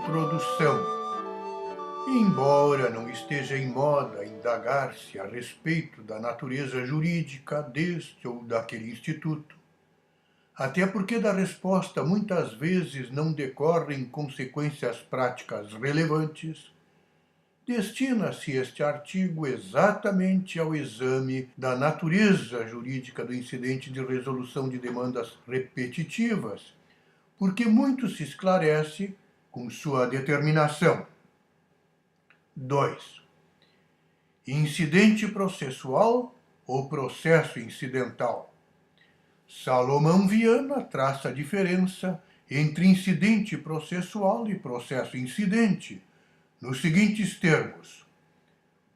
Introdução. Embora não esteja em moda indagar-se a respeito da natureza jurídica deste ou daquele instituto, até porque da resposta muitas vezes não decorrem consequências práticas relevantes, destina-se este artigo exatamente ao exame da natureza jurídica do incidente de resolução de demandas repetitivas, porque muito se esclarece com sua determinação. 2. Incidente processual ou processo incidental. Salomão Viana traça a diferença entre incidente processual e processo incidente nos seguintes termos.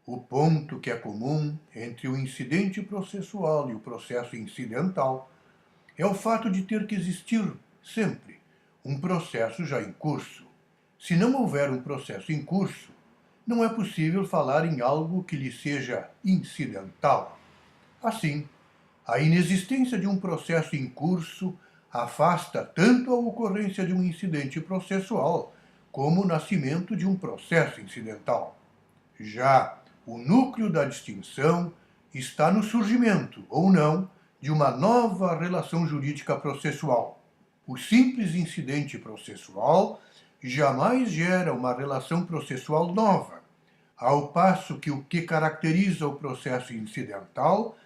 O ponto que é comum entre o incidente processual e o processo incidental é o fato de ter que existir, sempre, um processo já em curso. Se não houver um processo em curso, não é possível falar em algo que lhe seja incidental. Assim, a inexistência de um processo em curso afasta tanto a ocorrência de um incidente processual como o nascimento de um processo incidental. Já o núcleo da distinção está no surgimento, ou não, de uma nova relação jurídica processual. O simples incidente processual jamais gera uma relação processual nova, ao passo que o que caracteriza o processo incidental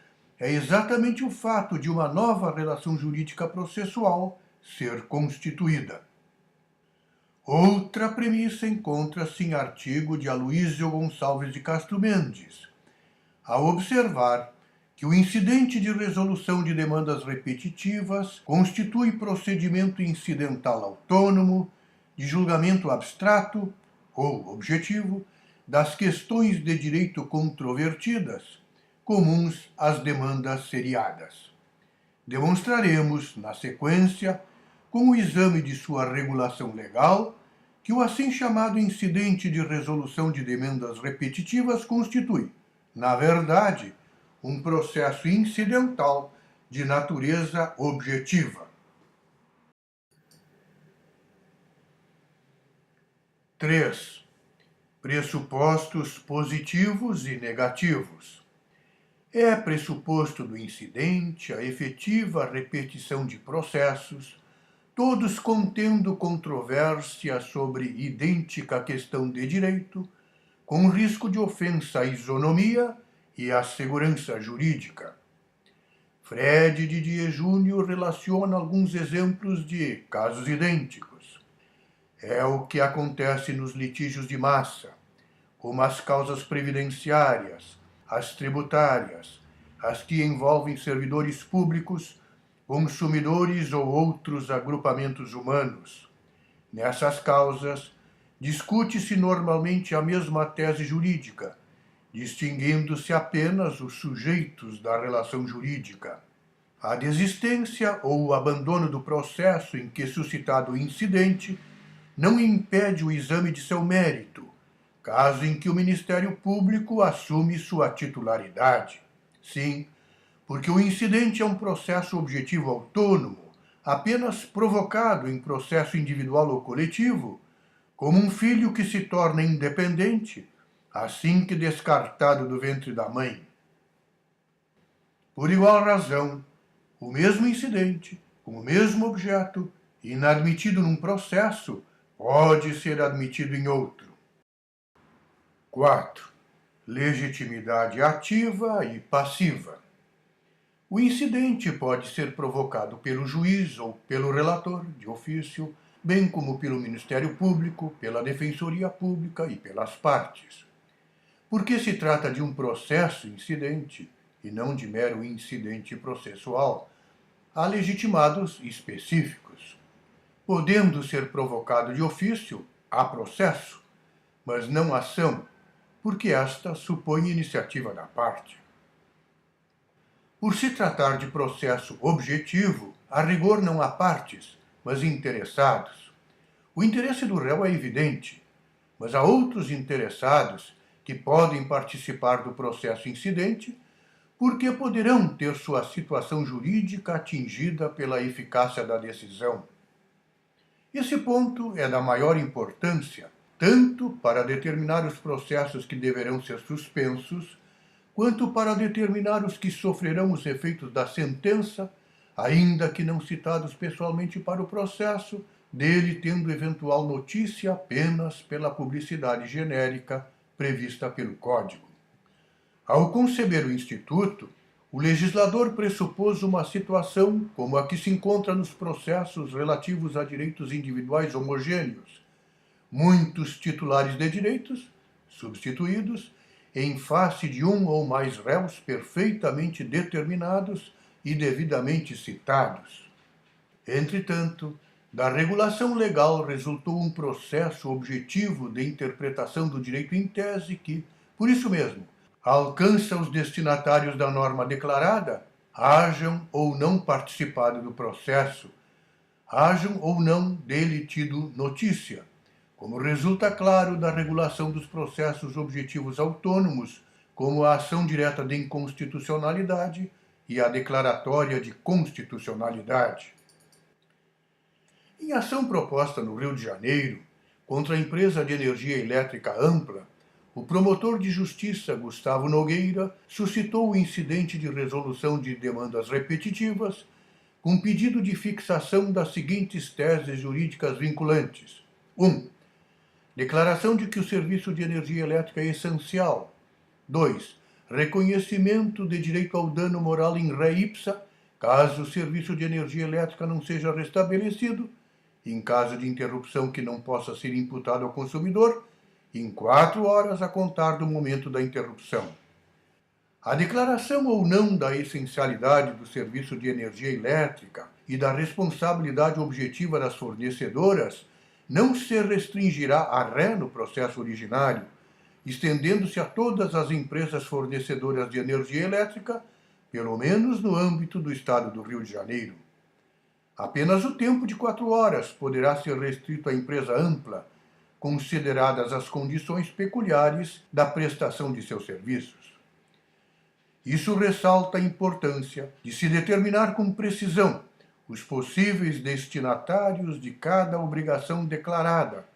é exatamente o fato de uma nova relação jurídica processual ser constituída. Outra premissa encontra-se em artigo de Aloísio Gonçalves de Castro Mendes, ao observar que o incidente de resolução de demandas repetitivas constitui procedimento incidental autônomo, de julgamento abstrato ou objetivo das questões de direito controvertidas, comuns às demandas seriadas. Demonstraremos, na sequência, com o exame de sua regulação legal, que o assim chamado incidente de resolução de demandas repetitivas constitui, na verdade, um processo incidental de natureza objetiva. 3. Pressupostos positivos e negativos. É pressuposto do incidente a efetiva repetição de processos, todos contendo controvérsia sobre idêntica questão de direito, com risco de ofensa à isonomia e à segurança jurídica. Fred Didier Júnior relaciona alguns exemplos de casos idênticos. É o que acontece nos litígios de massa, como as causas previdenciárias, as tributárias, as que envolvem servidores públicos, consumidores ou outros agrupamentos humanos. Nessas causas, discute-se normalmente a mesma tese jurídica, distinguindo-se apenas os sujeitos da relação jurídica. A desistência ou o abandono do processo em que suscitado o incidente não impede o exame de seu mérito, caso em que o Ministério Público assume sua titularidade. Sim, porque o incidente é um processo objetivo autônomo, apenas provocado em processo individual ou coletivo, como um filho que se torna independente assim que descartado do ventre da mãe. Por igual razão, o mesmo incidente, com o mesmo objeto, inadmitido num processo, pode ser admitido em outro. 4. Legitimidade ativa e passiva. O incidente pode ser provocado pelo juiz ou pelo relator de ofício, bem como pelo Ministério Público, pela Defensoria Pública e pelas partes. Porque se trata de um processo incidente e não de mero incidente processual, há legitimados específicos. Podendo ser provocado de ofício, há processo, mas não ação, porque esta supõe iniciativa da parte. Por se tratar de processo objetivo, a rigor não há partes, mas interessados. O interesse do réu é evidente, mas há outros interessados que podem participar do processo incidente, porque poderão ter sua situação jurídica atingida pela eficácia da decisão. Esse ponto é da maior importância, tanto para determinar os processos que deverão ser suspensos, quanto para determinar os que sofrerão os efeitos da sentença, ainda que não citados pessoalmente para o processo, dele tendo eventual notícia apenas pela publicidade genérica prevista pelo Código. Ao conceber o Instituto, o legislador pressupôs uma situação como a que se encontra nos processos relativos a direitos individuais homogêneos. Muitos titulares de direitos, substituídos, em face de um ou mais réus perfeitamente determinados e devidamente citados. Entretanto, da regulação legal resultou um processo objetivo de interpretação do direito em tese que, por isso mesmo, alcança os destinatários da norma declarada, hajam ou não participado do processo, hajam ou não dele tido notícia, como resulta claro da regulação dos processos objetivos autônomos, como a ação direta de inconstitucionalidade e a declaratória de constitucionalidade. Em ação proposta no Rio de Janeiro, contra a empresa de energia elétrica Ampla, o promotor de justiça Gustavo Nogueira suscitou o incidente de resolução de demandas repetitivas com pedido de fixação das seguintes teses jurídicas vinculantes. 1. Declaração de que o serviço de energia elétrica é essencial. 2. Reconhecimento de direito ao dano moral in re ipsa, caso o serviço de energia elétrica não seja restabelecido, em caso de interrupção que não possa ser imputado ao consumidor, em 4 horas a contar do momento da interrupção. A declaração ou não da essencialidade do serviço de energia elétrica e da responsabilidade objetiva das fornecedoras não se restringirá a ré no processo originário, estendendo-se a todas as empresas fornecedoras de energia elétrica, pelo menos no âmbito do Estado do Rio de Janeiro. Apenas o tempo de 4 horas poderá ser restrito à empresa Ampla, consideradas as condições peculiares da prestação de seus serviços. Isso ressalta a importância de se determinar com precisão os possíveis destinatários de cada obrigação declarada,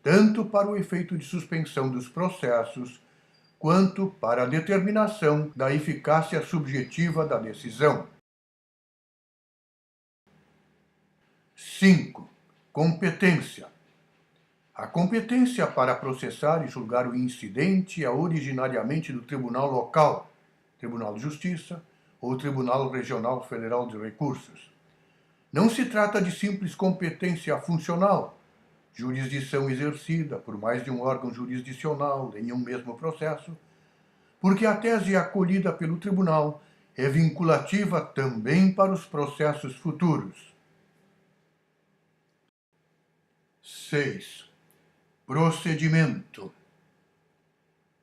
tanto para o efeito de suspensão dos processos, quanto para a determinação da eficácia subjetiva da decisão. 5. Competência. A competência para processar e julgar o incidente é originariamente do Tribunal Local, Tribunal de Justiça ou Tribunal Regional Federal de Recursos. Não se trata de simples competência funcional, jurisdição exercida por mais de um órgão jurisdicional em um mesmo processo, porque a tese acolhida pelo tribunal é vinculativa também para os processos futuros. 6. Procedimento.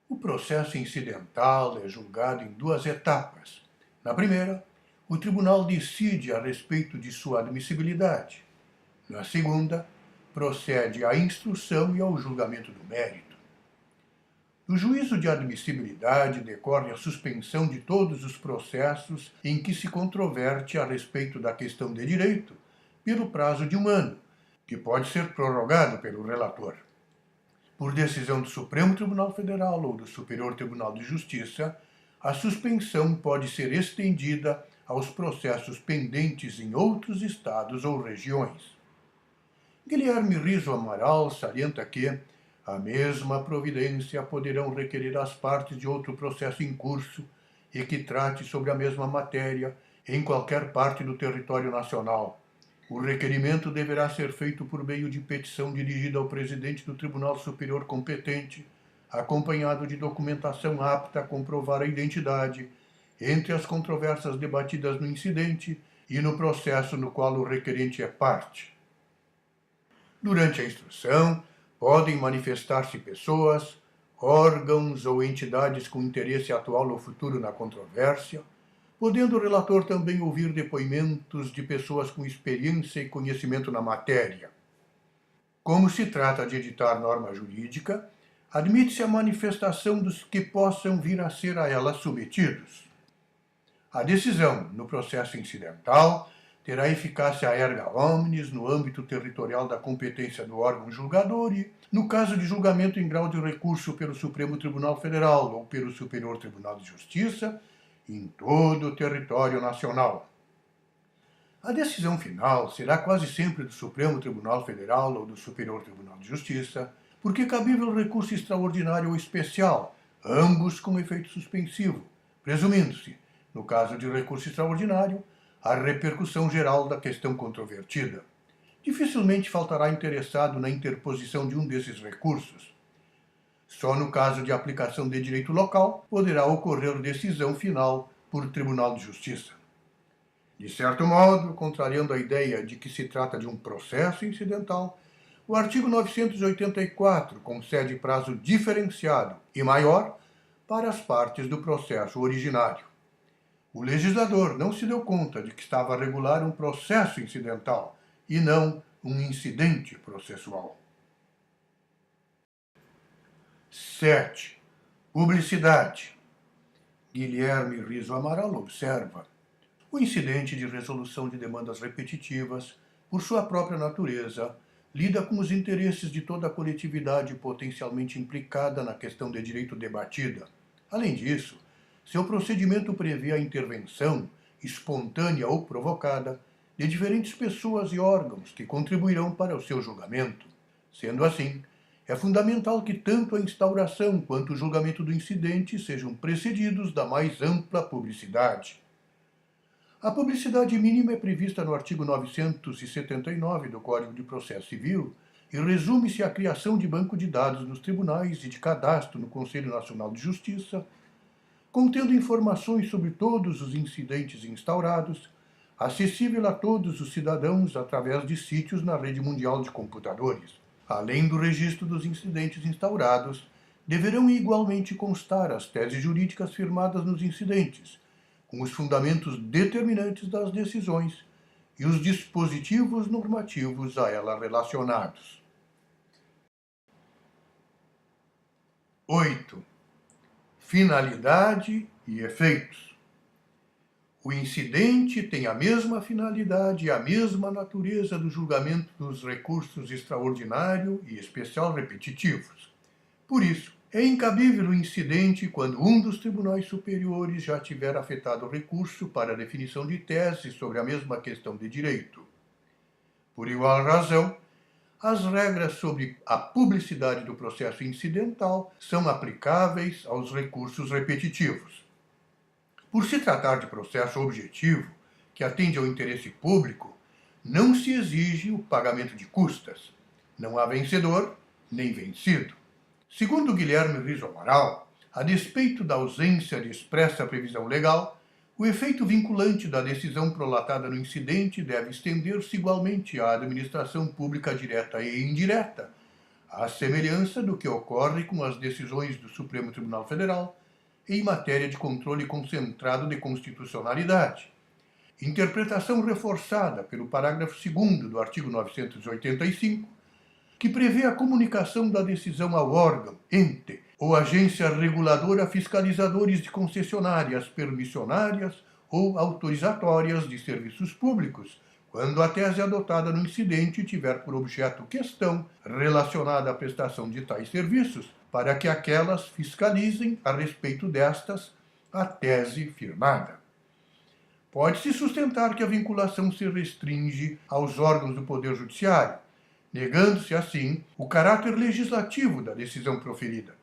O processo incidental é julgado em 2 etapas. Na primeira, o tribunal decide a respeito de sua admissibilidade. Na segunda, procede à instrução e ao julgamento do mérito. Do juízo de admissibilidade decorre a suspensão de todos os processos em que se controverte a respeito da questão de direito, pelo prazo de 1 ano, que pode ser prorrogado pelo relator. Por decisão do Supremo Tribunal Federal ou do Superior Tribunal de Justiça, a suspensão pode ser estendida aos processos pendentes em outros estados ou regiões. Guilherme Riso Amaral salienta que a mesma providência poderão requerer as partes de outro processo em curso e que trate sobre a mesma matéria em qualquer parte do território nacional. O requerimento deverá ser feito por meio de petição dirigida ao presidente do Tribunal Superior competente, acompanhado de documentação apta a comprovar a identidade entre as controvérsias debatidas no incidente e no processo no qual o requerente é parte. Durante a instrução, podem manifestar-se pessoas, órgãos ou entidades com interesse atual ou futuro na controvérsia, podendo o relator também ouvir depoimentos de pessoas com experiência e conhecimento na matéria. Como se trata de editar norma jurídica, admite-se a manifestação dos que possam vir a ser a ela submetidos. A decisão, no processo incidental, terá eficácia erga omnes no âmbito territorial da competência do órgão julgador e, no caso de julgamento em grau de recurso pelo Supremo Tribunal Federal ou pelo Superior Tribunal de Justiça, em todo o território nacional. A decisão final será quase sempre do Supremo Tribunal Federal ou do Superior Tribunal de Justiça, porque é cabível recurso extraordinário ou especial, ambos com efeito suspensivo, presumindo-se, no caso de recurso extraordinário, a repercussão geral da questão controvertida. Dificilmente faltará interessado na interposição de um desses recursos. Só no caso de aplicação de direito local poderá ocorrer decisão final por Tribunal de Justiça. De certo modo, contrariando a ideia de que se trata de um processo incidental, o artigo 984 concede prazo diferenciado e maior para as partes do processo originário. O legislador não se deu conta de que estava a regular um processo incidental e não um incidente processual. 7. Publicidade. Guilherme Riso Amaral observa: o incidente de resolução de demandas repetitivas, por sua própria natureza, lida com os interesses de toda a coletividade potencialmente implicada na questão de direito debatida. Além disso, seu procedimento prevê a intervenção, espontânea ou provocada, de diferentes pessoas e órgãos que contribuirão para o seu julgamento. Sendo assim, é fundamental que tanto a instauração quanto o julgamento do incidente sejam precedidos da mais ampla publicidade. A publicidade mínima é prevista no artigo 979 do Código de Processo Civil e resume-se à criação de banco de dados nos tribunais e de cadastro no Conselho Nacional de Justiça, contendo informações sobre todos os incidentes instaurados, acessível a todos os cidadãos através de sítios na rede mundial de computadores. Além do registro dos incidentes instaurados, deverão igualmente constar as teses jurídicas firmadas nos incidentes, com os fundamentos determinantes das decisões e os dispositivos normativos a ela relacionados. 8. Finalidade e efeitos. O incidente tem a mesma finalidade e a mesma natureza do julgamento dos recursos extraordinário e especial repetitivos. Por isso, é incabível o incidente quando um dos tribunais superiores já tiver afetado o recurso para a definição de tese sobre a mesma questão de direito. Por igual razão, as regras sobre a publicidade do processo incidental são aplicáveis aos recursos repetitivos. Por se tratar de processo objetivo, que atende ao interesse público, não se exige o pagamento de custas. Não há vencedor nem vencido. Segundo Guilherme Riso Amaral, a despeito da ausência de expressa previsão legal, o efeito vinculante da decisão prolatada no incidente deve estender-se igualmente à administração pública direta e indireta, à semelhança do que ocorre com as decisões do Supremo Tribunal Federal em matéria de controle concentrado de constitucionalidade. Interpretação reforçada pelo parágrafo 2º do artigo 985, que prevê a comunicação da decisão ao órgão, ente ou agência reguladora fiscalizadores de concessionárias, permissionárias ou autorizatórias de serviços públicos, quando a tese adotada no incidente tiver por objeto questão relacionada à prestação de tais serviços, para que aquelas fiscalizem a respeito destas a tese firmada. Pode-se sustentar que a vinculação se restringe aos órgãos do Poder Judiciário, negando-se, assim, o caráter legislativo da decisão proferida.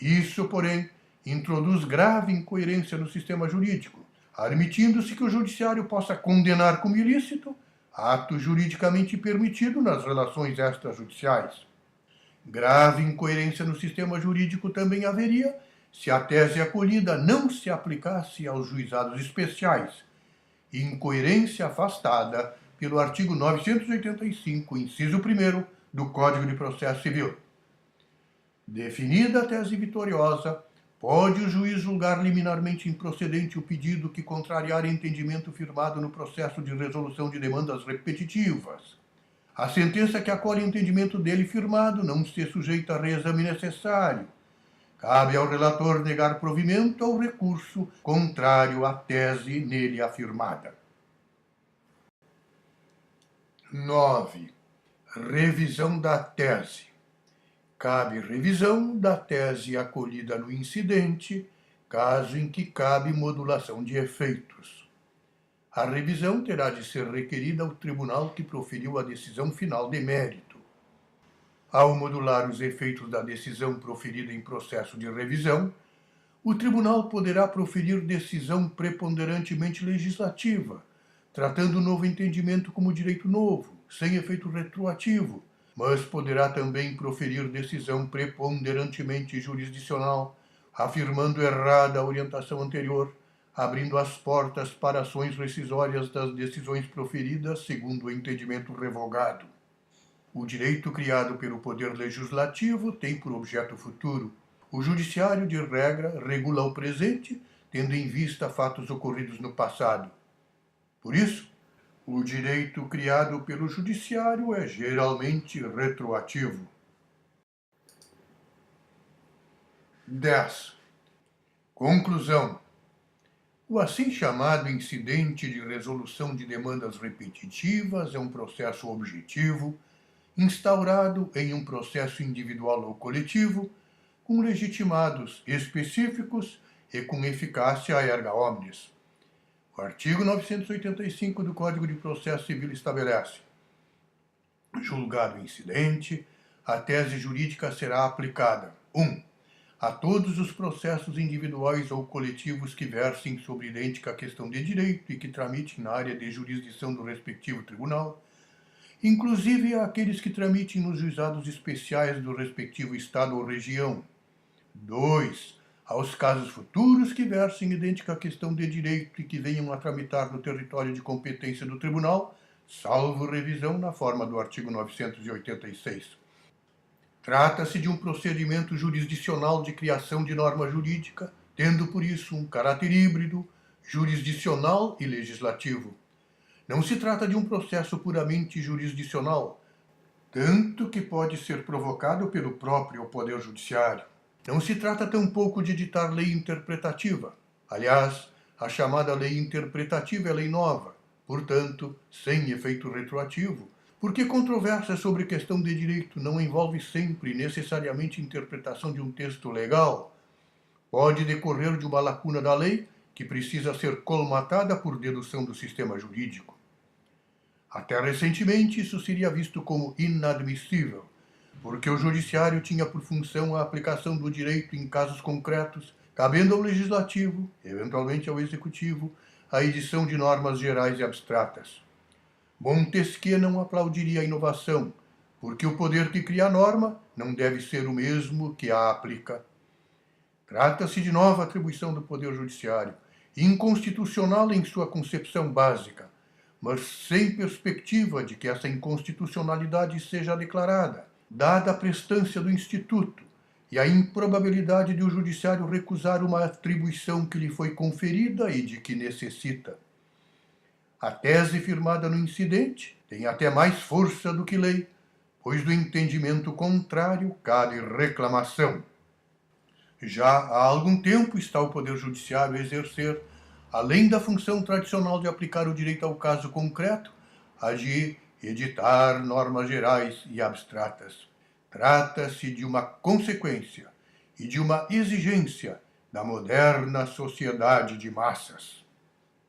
Isso, porém, introduz grave incoerência no sistema jurídico, admitindo-se que o judiciário possa condenar como ilícito ato juridicamente permitido nas relações extrajudiciais. Grave incoerência no sistema jurídico também haveria se a tese acolhida não se aplicasse aos juizados especiais, incoerência afastada pelo artigo 985, inciso 1º do Código de Processo Civil. Definida a tese vitoriosa, pode o juiz julgar liminarmente improcedente o pedido que contrariar entendimento firmado no processo de resolução de demandas repetitivas. A sentença que acolhe o entendimento dele firmado não se sujeita a reexame necessário. Cabe ao relator negar provimento ao recurso contrário à tese nele afirmada. 9. Revisão da tese. Cabe revisão da tese acolhida no incidente, caso em que cabe modulação de efeitos. A revisão terá de ser requerida ao tribunal que proferiu a decisão final de mérito. Ao modular os efeitos da decisão proferida em processo de revisão, o tribunal poderá proferir decisão preponderantemente legislativa, tratando o novo entendimento como direito novo, sem efeito retroativo, mas poderá também proferir decisão preponderantemente jurisdicional, afirmando errada a orientação anterior, abrindo as portas para ações rescisórias das decisões proferidas segundo o entendimento revogado. O direito criado pelo Poder Legislativo tem por objeto futuro. O Judiciário, de regra, regula o presente, tendo em vista fatos ocorridos no passado. Por isso, o direito criado pelo Judiciário é geralmente retroativo. 10. Conclusão. O assim chamado incidente de resolução de demandas repetitivas é um processo objetivo, instaurado em um processo individual ou coletivo, com legitimados específicos e com eficácia erga omnes. O artigo 985 do Código de Processo Civil estabelece: julgado o incidente, a tese jurídica será aplicada 1. A todos os processos individuais ou coletivos que versem sobre idêntica questão de direito e que tramitem na área de jurisdição do respectivo tribunal, inclusive àqueles que tramitem nos juizados especiais do respectivo estado ou região. 2. Aos casos futuros que versem idêntica questão de direito e que venham a tramitar no território de competência do tribunal, salvo revisão na forma do artigo 986. Trata-se de um procedimento jurisdicional de criação de norma jurídica, tendo por isso um caráter híbrido, jurisdicional e legislativo. Não se trata de um processo puramente jurisdicional, tanto que pode ser provocado pelo próprio Poder Judiciário. Não se trata tampouco de editar lei interpretativa. Aliás, a chamada lei interpretativa é lei nova, portanto, sem efeito retroativo, porque controvérsia sobre questão de direito não envolve sempre necessariamente interpretação de um texto legal. Pode decorrer de uma lacuna da lei que precisa ser colmatada por dedução do sistema jurídico. Até recentemente, isso seria visto como inadmissível, porque o Judiciário tinha por função a aplicação do direito em casos concretos, cabendo ao Legislativo, eventualmente ao Executivo, a edição de normas gerais e abstratas. Montesquieu não aplaudiria a inovação, porque o poder que cria a norma não deve ser o mesmo que a aplica. Trata-se de nova atribuição do Poder Judiciário, inconstitucional em sua concepção básica, mas sem perspectiva de que essa inconstitucionalidade seja declarada, dada a prestância do Instituto e a improbabilidade de o Judiciário recusar uma atribuição que lhe foi conferida e de que necessita. A tese firmada no incidente tem até mais força do que lei, pois do entendimento contrário cabe reclamação. Já há algum tempo está o Poder Judiciário a exercer, além da função tradicional de aplicar o direito ao caso concreto, a de editar normas gerais e abstratas. Trata-se de uma consequência e de uma exigência da moderna sociedade de massas.